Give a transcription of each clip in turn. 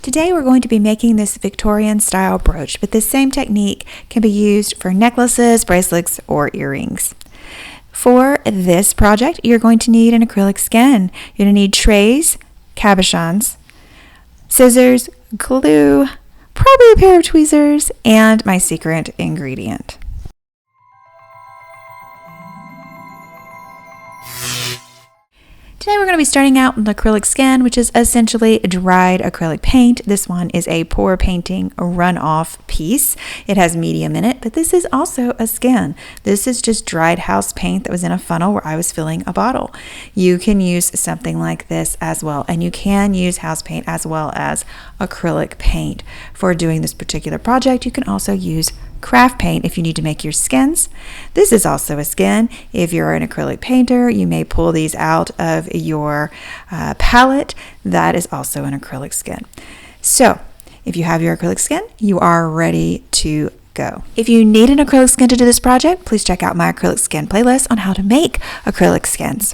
Today we're going to be making this Victorian style brooch, but this same technique can be used for necklaces, bracelets, or earrings. For this project, you're going to need an acrylic skin. You're going to need trays, cabasans, scissors, glue, probably a pair of tweezers, and my secret ingredient. Today we're going to be starting out with acrylic skin, which is essentially dried acrylic paint. This one is a pour painting runoff piece. It has medium in it, but this is also a skin. This is just dried house paint that was in a funnel where I was filling a bottle. You can use something like this as well, and you can use house paint as well as acrylic paint for doing this particular project. You can also use craft paint if you need to make your skins. This is also a skin. If you're an acrylic painter, you may pull these out of your palette. That is also an acrylic skin. So if you have your acrylic skin, you are ready to go. If you need an acrylic skin to do this project, please check out my acrylic skin playlist on how to make acrylic skins.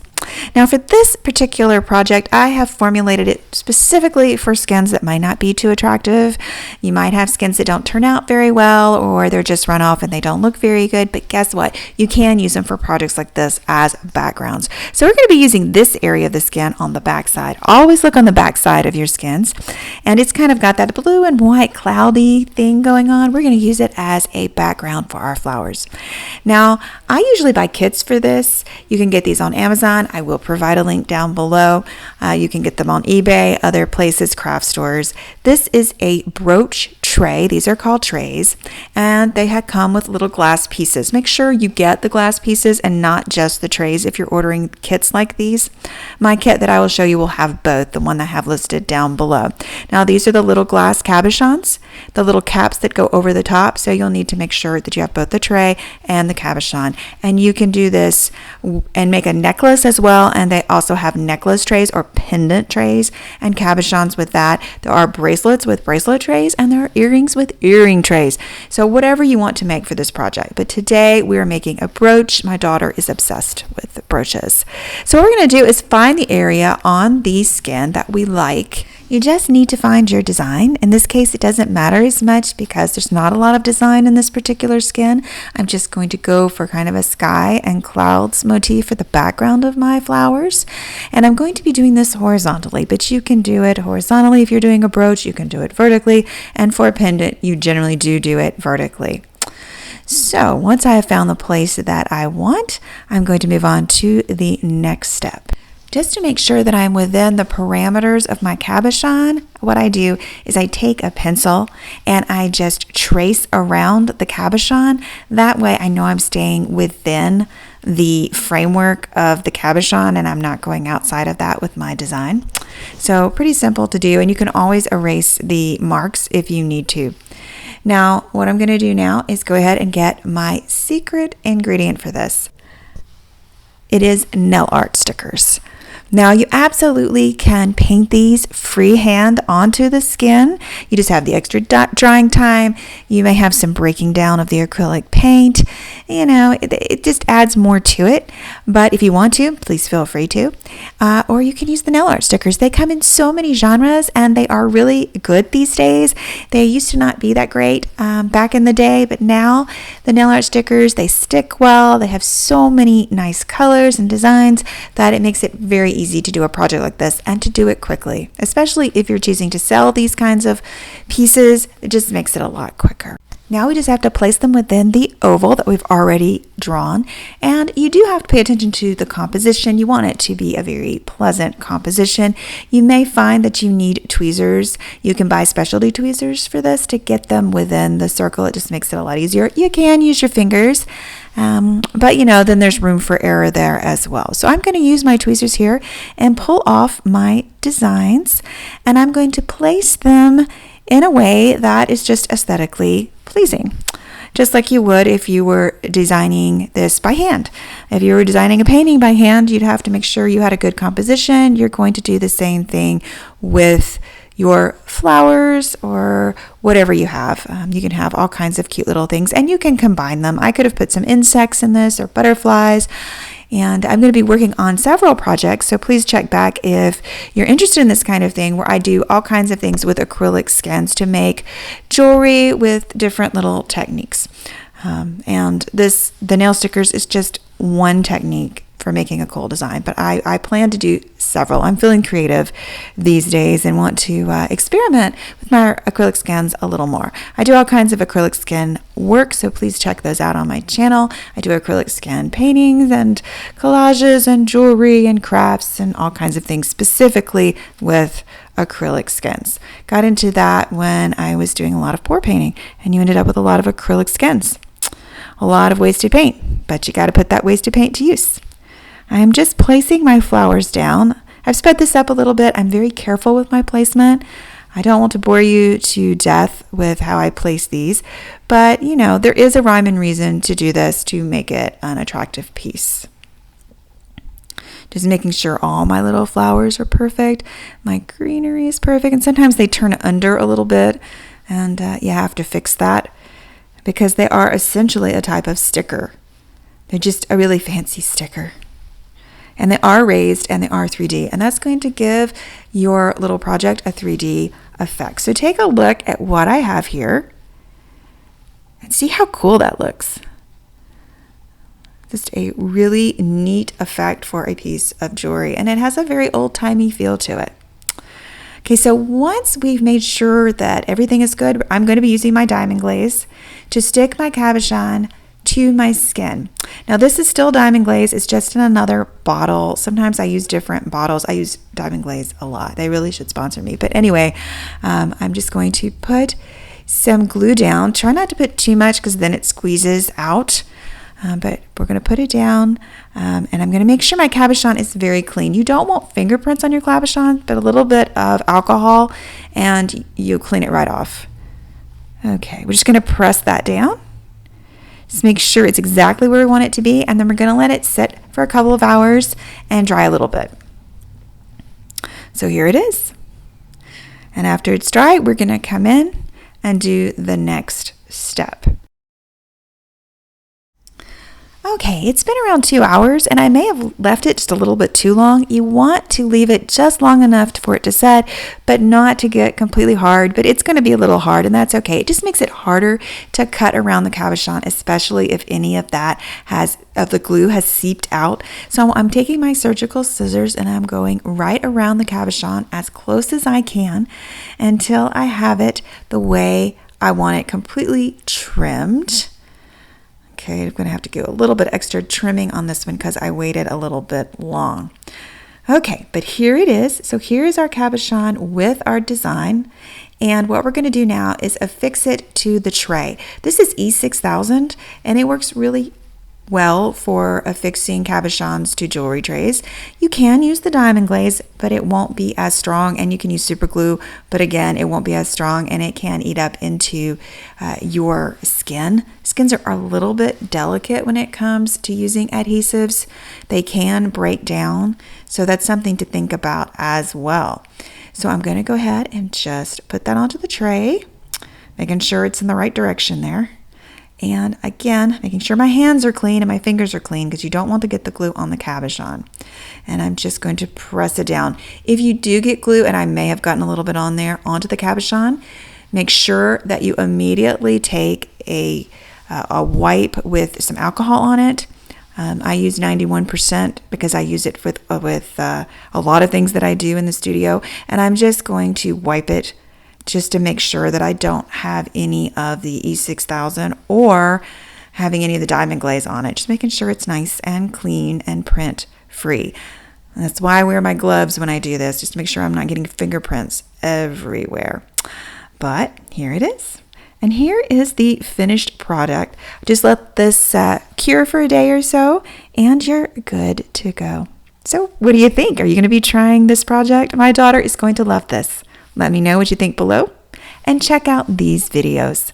Now for this particular project, I have formulated it specifically for skins that might not be too attractive. You might have skins that don't turn out very well, or they're just run off and they don't look very good, but guess what? You can use them for projects like this as backgrounds. So we're going to be using this area of the skin on the back side. Always look on the back side of your skins, and it's kind of got that blue and white cloudy thing going on. We're going to use it as a background for our flowers. Now, I usually buy kits for this. You can get these on Amazon. I will provide a link down below. You can get them on eBay, other places, craft stores. This is a brooch tray. These are called trays, and they had come with little glass pieces. Make sure you get the glass pieces and not just the trays if you're ordering kits like these. My kit that I will show you will have both, the one that I have listed down below. Now these are the little glass cabasans, the little caps that go over the top, so you'll need to make sure that you have both the tray and the cabasan. And you can do this and make a necklace as well, and they also have necklace trays or pendant trays and cabasans with that. There are bracelets with bracelet trays, and there are earrings with earring trays. So whatever you want to make for this project. But today we are making a brooch. My daughter is obsessed with brooches. So what we're going to do is find the area on the skin that we like. You just need to find your design. In this case, it doesn't matter as much because there's not a lot of design in this particular skin. I'm just going to go for kind of a sky and clouds motif for the background of my flowers. And I'm going to be doing this horizontally, but you can do it horizontally if you're doing a brooch. You can do it vertically. And for a pendant, you generally do it vertically. So once I have found the place that I want, I'm going to move on to the next step. Just to make sure that I'm within the parameters of my cabasan, what I do is I take a pencil and I just trace around the cabasan. That way I know I'm staying within the framework of the cabasan and I'm not going outside of that with my design. So pretty simple to do, and you can always erase the marks if you need to. Now, what I'm going to do now is go ahead and get my secret ingredient for this. It is nail art stickers. Now you absolutely can paint these freehand onto the skin. You just have the extra drying time. You may have some breaking down of the acrylic paint. You know, it just adds more to it. But if you want to, please feel free to. Or you can use the nail art stickers. They come in so many genres and they are really good these days. They used to not be that great back in the day, but now the nail art stickers, they stick well. They have so many nice colors and designs that it makes it very easy to do a project like this and to do it quickly, especially if you're choosing to sell these kinds of pieces. It just makes it a lot quicker. Now we just have to place them within the oval that we've already drawn, and you do have to pay attention to the composition. You want it to be a very pleasant composition. You may find that you need tweezers. You can buy specialty tweezers for this to get them within the circle. It just makes it a lot easier. You can use your fingers, but you know, then there's room for error there as well. So I'm going to use my tweezers here and pull off my designs, and I'm going to place them in a way that is just aesthetically pleasing, just like you would if you were designing this by hand. If you were designing a painting by hand, you'd have to make sure you had a good composition. You're going to do the same thing with your flowers or whatever you have. You can have all kinds of cute little things and you can combine them. I could have put some insects in this or butterflies. And I'm going to be working on several projects, so please check back if you're interested in this kind of thing, where I do all kinds of things with acrylic skins to make jewelry with different little techniques. And the nail stickers is just one technique for making a cool design, but I plan to do several. I'm feeling creative these days and want to experiment with my acrylic skins a little more. I do all kinds of acrylic skin work, so please check those out on my channel. I do acrylic skin paintings and collages and jewelry and crafts and all kinds of things specifically with acrylic skins. Got into that when I was doing a lot of pour painting, and you ended up with a lot of acrylic skins. A lot of wasted paint, but you got to put that wasted paint to use. I'm just placing my flowers down. I've sped this up a little bit. I'm very careful with my placement. I don't want to bore you to death with how I place these, but you know, there is a rhyme and reason to do this to make it an attractive piece. Just making sure all my little flowers are perfect. My greenery is perfect, and sometimes they turn under a little bit, and you have to fix that because they are essentially a type of sticker. They're just a really fancy sticker. And they are raised and they are 3D, and that's going to give your little project a 3D effect. So take a look at what I have here and see how cool that looks. Just a really neat effect for a piece of jewelry, and it has a very old-timey feel to it. Okay, so once we've made sure that everything is good, I'm going to be using my diamond glaze to stick my cabochon to my skin. Now this is still diamond glaze, it's just in another bottle. Sometimes I use different bottles. I use diamond glaze a lot. They really should sponsor me. But anyway, I'm just going to put some glue down. Try not to put too much because then it squeezes out. But we're going to put it down, and I'm going to make sure my cabochon is very clean. You don't want fingerprints on your cabochon, but a little bit of alcohol and you clean it right off. Okay, we're just going to press that down. Just make sure it's exactly where we want it to be, and then we're going to let it sit for a couple of hours and dry a little bit. So here it is. And after it's dry, we're going to come in and do the next step. Okay, it's been around 2 hours, and I may have left it just a little bit too long. You want to leave it just long enough for it to set, but not to get completely hard, but it's going to be a little hard, and that's okay. It just makes it harder to cut around the cabochon, especially if any of the glue has seeped out. So I'm taking my surgical scissors and I'm going right around the cabochon as close as I can until I have it the way I want it, completely trimmed. Okay, I'm going to have to do a little bit extra trimming on this one because I waited a little bit long. Okay, but here it is. So here is our cabochon with our design. And what we're going to do now is affix it to the tray. This is E6000, and it works really well for affixing cabochons to jewelry trays. You can use the diamond glaze, but it won't be as strong, and you can use super glue, but again, it won't be as strong, and it can eat up into your skin. Skins are a little bit delicate when it comes to using adhesives. They can break down, so that's something to think about as well. So I'm going to go ahead and just put that onto the tray, making sure it's in the right direction there. And again, making sure my hands are clean and my fingers are clean because you don't want to get the glue on the cabochon. And I'm just going to press it down. If you do get glue, and I may have gotten a little bit on there onto the cabochon, make sure that you immediately take a wipe with some alcohol on it. I use 91% because I use it with a lot of things that I do in the studio. And I'm just going to wipe it just to make sure that I don't have any of the E6000 or having any of the diamond glaze on it. Just making sure it's nice and clean and print free. And that's why I wear my gloves when I do this, just to make sure I'm not getting fingerprints everywhere. But here it is. And here is the finished product. Just let this cure for a day or so, and you're good to go. So what do you think? Are you going to be trying this project? My daughter is going to love this. Let me know what you think below, and check out these videos.